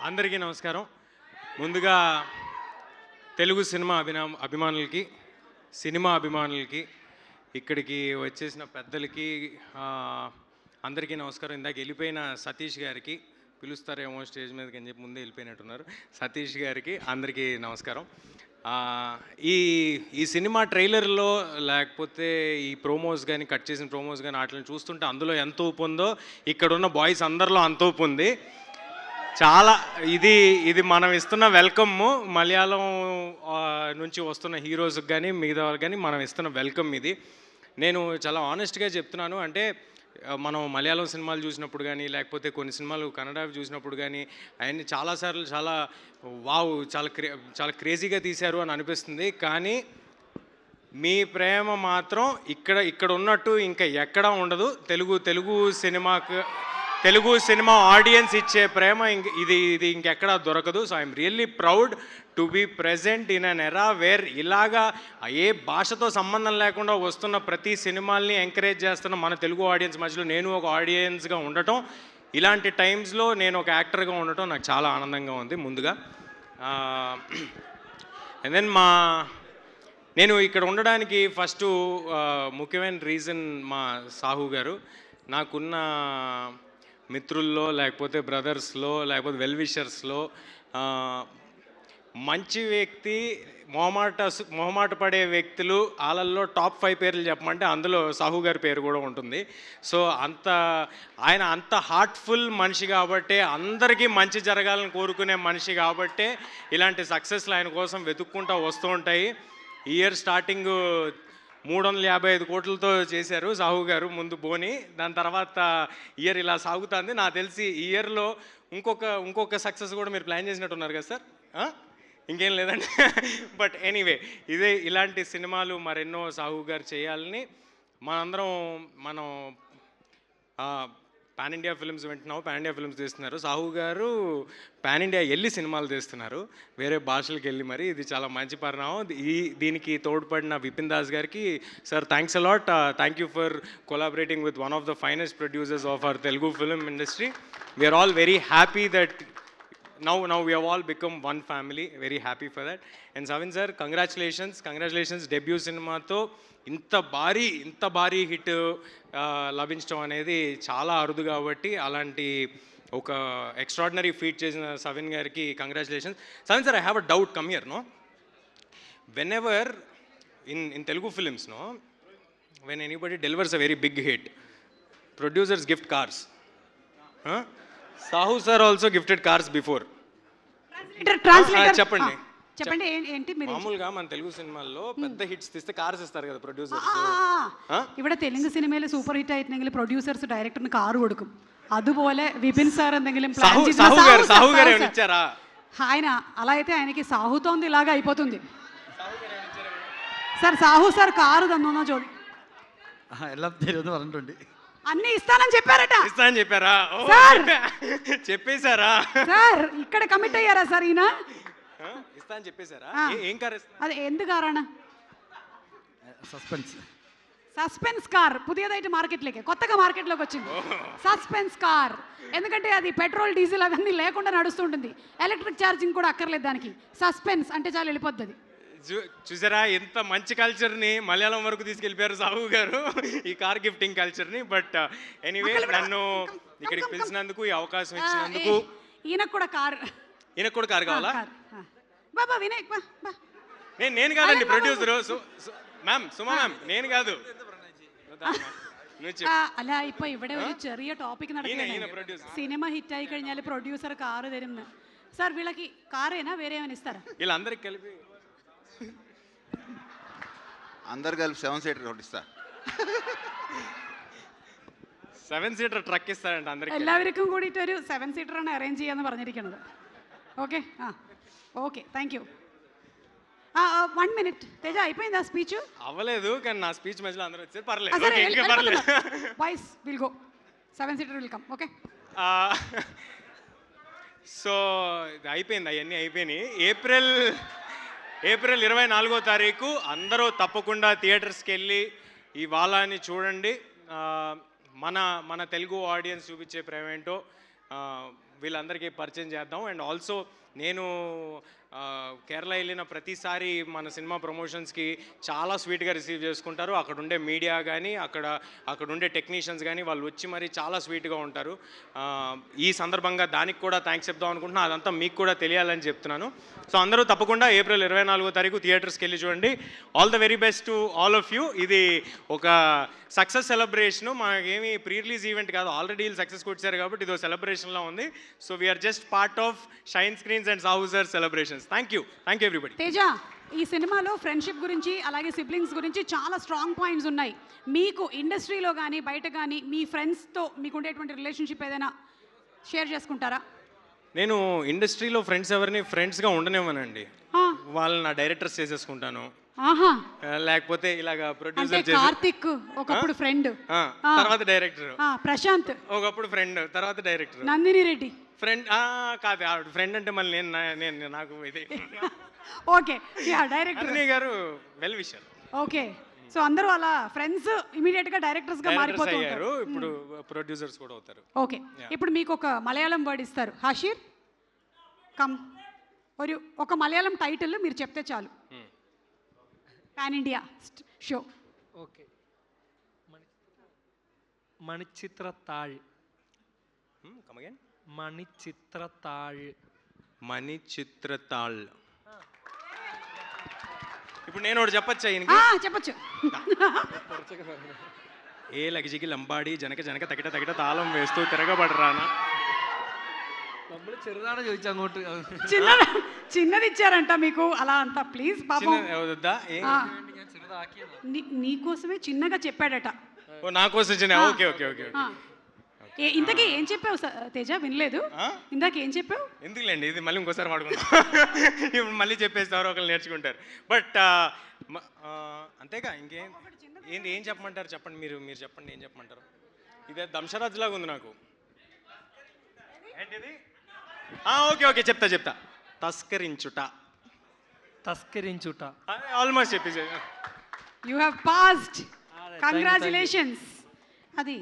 అందరికీ నమస్కారం. ముందుగా తెలుగు సినిమా అభిమానులకి ఇక్కడికి వచ్చేసిన పెద్దలకి అందరికీ నమస్కారం. ఇందాక వెళ్ళిపోయిన సతీష్ గారికి పిలుస్తారేమో స్టేజ్ మీదకి అని చెప్పి ముందే వెళ్ళిపోయినట్టున్నారు. సతీష్ గారికి అందరికీ నమస్కారం. ఈ సినిమా ట్రైలర్లో లేకపోతే ఈ ప్రోమోస్ కానీ కట్ చేసిన ప్రోమోస్ కానీ వాటిని చూస్తుంటే అందులో ఎంత ఊపు ఉందో ఇక్కడున్న బాయ్స్ అందరిలో అంత ఊపు ఉంది. చాలా ఇది మనం ఇస్తున్న వెల్కమ్. మలయాళం నుంచి వస్తున్న హీరోస్కి కానీ మిగతా వాళ్ళకి కానీ మనం ఇస్తున్న వెల్కమ్ ఇది. నేను చాలా ఆనెస్ట్గా చెప్తున్నాను. అంటే మనం మలయాళం సినిమాలు చూసినప్పుడు కానీ లేకపోతే కొన్ని సినిమాలు కన్నడ చూసినప్పుడు కానీ అవన్నీ చాలాసార్లు వావ్ చాలా క్రేజీగా తీశారు అని అనిపిస్తుంది. కానీ మీ ప్రేమ మాత్రం ఇక్కడ ఉన్నట్టు ఇంకా ఎక్కడా ఉండదు. తెలుగు సినిమా ఆడియన్స్ ఇచ్చే ప్రేమ ఇది ఇంకెక్కడా దొరకదు. So I'm really proud to be present in an era where ఇలాగా ఏ భాషతో సంబంధం లేకుండా వస్తున్న ప్రతి సినిమాల్ని ఎంకరేజ్ చేస్తున్న మన తెలుగు ఆడియన్స్ మధ్యలో నేను ఒక ఆడియన్స్గా ఉండటం, ఇలాంటి టైమ్స్లో నేను ఒక యాక్టర్గా ఉండటం నాకు చాలా ఆనందంగా ఉంది ముందుగా. అండ్ దెన్ నేను ఇక్కడ ఉండడానికి ఫస్ట్ ముఖ్యమైన రీజన్ మా సాహు గారు. నాకున్న మిత్రుల్లో లేకపోతే బ్రదర్స్లో లేకపోతే వెల్ విషర్స్లో మంచి వ్యక్తి, మొహమాట పడే వ్యక్తులు వాళ్ళల్లో టాప్ 5 పేర్లు చెప్పమంటే అందులో సాహు గారి పేరు కూడా ఉంటుంది. సో ఆయన అంత హార్ట్ఫుల్ మనిషి కాబట్టే, అందరికీ మంచి జరగాలని కోరుకునే మనిషి కాబట్టే ఇలాంటి సక్సెస్లు ఆయన కోసం వెతుక్కుంటూ వస్తూ ఉంటాయి. ఇయర్ స్టార్టింగ్ 355 కోట్లతో చేశారు సాహు గారు ముందు బోని. దాని తర్వాత ఇయర్ ఇలా సాగుతుంది. నాకు తెలిసి ఈ ఇయర్లో ఇంకొక సక్సెస్ కూడా మీరు ప్లాన్ చేసినట్టున్నారు కదా సార్? ఇంకేం లేదండి. బట్ ఎనీవే ఇలాంటి సినిమాలు మరెన్నో సాహు గారు చేయాలని మనం పాన్ ఇండియా ఫిల్మ్స్ వింటున్నాము. పాన్ ఇండియా ఫిల్మ్స్ తీస్తున్నారు. సాహు గారు పాన్ ఇండియా వెళ్ళి సినిమాలు తీస్తున్నారు, వేరే భాషలకు వెళ్ళి. మరి ఇది చాలా మంచి పరిణామం. దీనికి తోడ్పడిన విపిన్ దాస్ గారికి sir thanks a lot. Thank you for collaborating with one of the finest producers of our Telugu film industry. We are all very happy that now we have all become one family. Very happy for that. And Savin sir, congratulations debut సినిమాతో ఇంత భారీ hit లభించడం అనేది చాలా అరుదు. కాబట్టి అలాంటి ఒక ఎక్స్ట్రాడినరీ ఫీట్ చేసిన సవిన్ గారికి congratulations. సవిన్ sir, I have a doubt. Come here. When ever in Telugu films, when anybody delivers a very big hit, producers gift cars. Sahu sir also gifted cars before. చెప్పండి ఏంటి? మామూలుగా మన తెలుగు సినిమాల్లో పెద్ద హిట్స్ తీస్తే cars ఇస్తారు కదా ప్రొడ్యూసర్స్. ഇവിടെ തെലുങ്ക് സിനിമയിൽ സൂപ്പർ ഹിറ്റ് ആയിട്ടുണ്ടെങ്കിൽ പ്രൊഡ്യൂസേഴ്സ് ഡയറക്ടറിന് കാർ കൊടുക്കും. അതുപോലെ വിപിൻ സാർ എന്തെങ്കിലും ప్లాన్ ఇచ్చారా? ఆయన అలా అయితే ఆయనకి సాహుతో ఉంది, ఇలాగా అయిపోతుంది. సార్ సాహు సార్ కారు తന്നోనో చూడండి. പറഞ്ഞിട്ടുണ്ട്. అన్ని ఇస్తానని చెప్పారా? చెప్పేశారా సార్? ఇక్కడ కమిట్ అయ్యారా సార్? ఈయన ఇస్తానని చెప్పేశారా? ఏం కార్? అది ఎందు కారాണ്? సస్పెన్స్ కార్ పుതിയതായിട്ട് మార్కెట్లోకి, కొత్తగా మార్కెట్లోకి వచ్చింది సస్పెన్స్ కార్. ఎందుకంటే అది పెట్రోల్ డీజిల్ అవన్నీ లేకుండా నడుస్తుంటుంది. ఎలక్ట్రిక్ ఛార్జింగ్ కూడా అక్కర్లేదు దానికి. సస్పెన్స్ అంటే చాలా వెళ్ళిపోద్ది. చూసారా ఎంత మంచి కల్చర్ని మలయాళం వరకు తీసుకెళ్ళిపోయారు సాహు గారు, ఈ కార్ గిఫ్టింగ్ కల్చర్ని. బట్ ఎనీవే, నన్ను ఇక్కడికి పిలిచినందుకు, ఈ అవకాశం ఇచ్చినందుకు. ఈయనకు కూడా కార్ కావాలా? బాబా వినాయక్ నేను కాదండి ప్రొడ్యూసర్. మ్యామ్, సుమా మ్యామ్, నేను కాదు. അല്ല, ഇപ്പൊ ഇവിടെ ഒരു ചെറിയ ടോപ്പിക് നടക്കുകയാണ്. സിനിമ ഹിറ്റ് ആയി കഴിഞ്ഞാൽ പ്രൊഡ്യൂസർ കാറ് തരും. సార్ వీళ్ళకి కారేనా వేరే ఏమైనా ఇస్తారా? వీళ్ళందరికి కలిపి అందరు కలిపి 7 సీటర్ ఒకటి ఇస్తా. 7 സീറ്റർ ട്രക്ക് ഇస్తారంట అందరికి. എല്ലാവർക്കും കൂടിയിട്ട് ഒരു 7 സീറ്റർ ആണ് അറേഞ്ച് ചെയ്യാന്ന് പറഞ്ഞിരിക്കുന്നത്. Okay okay, thank you. 1 minute Teja, అయిపోయిందా స్పీచ్? అవ్వలేదు, కానీ నా స్పీచ్ మధ్యలో అందరూ వచ్చారు. పర్లేదు. Boys will go. 7 seater will come. Okay. So ఇది అయిపోయింది, అవన్నీ అయిపోయినాయి. ఏప్రిల్ 24వ తారీఖు అందరూ తప్పకుండా థియేటర్స్కి వెళ్ళి ఈ వాలాని చూడండి. మన తెలుగు ఆడియన్స్ చూపించే ప్రేమ ఏంటో వీళ్ళందరికీ పరిచయం చేద్దాం. అండ్ ఆల్సో నేను కేరళ వెళ్ళిన ప్రతిసారి మన సినిమా ప్రమోషన్స్కి చాలా స్వీట్గా రిసీవ్ చేసుకుంటారు. అక్కడ ఉండే మీడియా కానీ అక్కడ ఉండే టెక్నీషియన్స్ కానీ వాళ్ళు వచ్చి మరి చాలా స్వీట్గా ఉంటారు. ఈ సందర్భంగా దానికి కూడా థ్యాంక్స్ చెప్దాం అనుకుంటున్నా. అదంతా మీకు కూడా తెలియాలని చెప్తున్నాను. సో అందరూ తప్పకుండా ఏప్రిల్ 24వ తారీఖు థియేటర్స్కి వెళ్ళి చూడండి. All the very best to all of you. ఇది ఒక సక్సెస్ సెలబ్రేషను, మనకేమి ప్రీ రిలీజ్ ఈవెంట్ కాదు. ఆల్రెడీ వీళ్ళు సక్సెస్ కొట్టారు కాబట్టి ఇది ఒక సెలబ్రేషన్లో ఉంది. So we are just part of Shine Screens and Sahu sir celebrations. Thank you everybody. Teja, ఈ సినిమాలో ఫ్రెండ్షిప్ గురించి అలాగే సిబ్లింగ్స్ గురించి చాలా స్ట్రాంగ్ పాయింట్స్ ఉన్నాయి. మీకు ఇండస్ట్రీలో కానీ బయట కానీ మీ ఫ్రెండ్స్తో మీకు ఉండేటువంటి రిలేషన్షిప్ ఏదైనా షేర్ చేసుకుంటారా? నేను ఇండస్ట్రీలో ఫ్రెండ్స్ ఎవరిని ఫ్రెండ్స్గా ఉండనివ్వనండి. ఆ, వాళ్ళని నా డైరెక్టర్స్ చేసేసుకుంటాను. ఆహా, లేకపోతే ఇలాగా అంటే ప్రొడ్యూసర్ చేసి కార్తిక్ ఒకప్పుడు ఫ్రెండ్, తర్వాత డైరెక్టర్, ప్రశాంత్ ఒకప్పుడు ఫ్రెండ్, తర్వాత డైరెక్టర్, నందిని రెడ్డి ఫ్రెండ్ కాదు ఆవిడ ఫ్రెండ్ అంటే మళ్ళీ నేను నాకు ఇది ఓకే, యా డైరెక్టర్ అన్నయ్య గారు వెల్ విషర్. ఓకే, సో అందరూ అలా ఫ్రెండ్స్ ఇమీడియట్ గా డైరెక్టర్స్ గా మారిపోతూ ఉంటారు. అయ్యారు, ఇప్పుడు ప్రొడ్యూసర్స్ కూడా అవుతారు. ఓకే, ఇప్పుడు మీకు ఒక మలయాళం వర్డ్ ఇస్తారు. హాషీర్ కమ్, ఒక మలయాళం టైటిల్ మీరు చెప్తే చాలు. Pan India show. Okay, Manichitrathazhu. Come again. Manichitrathazhu. Manichitrathazhu. ఇప్పుడు నేను ఒకటి చెప్పచ్చా ఈయనకి? చెప్పచ్చు. ఏ లగిజికి లంబాడి జనక జనక తగిట తగిట తాళం వేస్తూ తిరగబడరానా. നമ്മള് ചെറുതാണ് ചോദിച്ചു അങ്ങോട്ട്. చిన్నది ఇచ్చారంట మీకు అలా అంతా. ప్లీజ్ పాపం, వద్దా? ഞാൻ ചെറുതാക്കിയതാ. నీకోసమే చిన్నగా చెప్పాడట. ఓ నా కోసం చిన్న. Okay okay okay. ఇంతకీ ఏం చెప్పావు తేజ? వినలేదు. ఇందాక ఏం చెప్పావు? ఎందుకులేండి, ఇది మళ్ళీ ఇంకోసారి వాడుకుంటాం. ఇప్పుడు మళ్ళీ చెప్పేస్తారు, ఒకళ్ళు నేర్చుకుంటారు. బట్ అంతేగా, ఇంకేం ఏం చెప్పమంటారు చెప్పండి. మీరు చెప్పండి, ఏం చెప్పమంటారు? ఇదే దంశరాజ్ లాగా ఉంది నాకు. ఏంటిది? ఓకే ఓకే, చెప్తా. తస్కరించుట. తస్కరించుట. ఆల్మోస్ట్ చెప్పేసి. You have passed. కంగ్రాచులేషన్స్. అది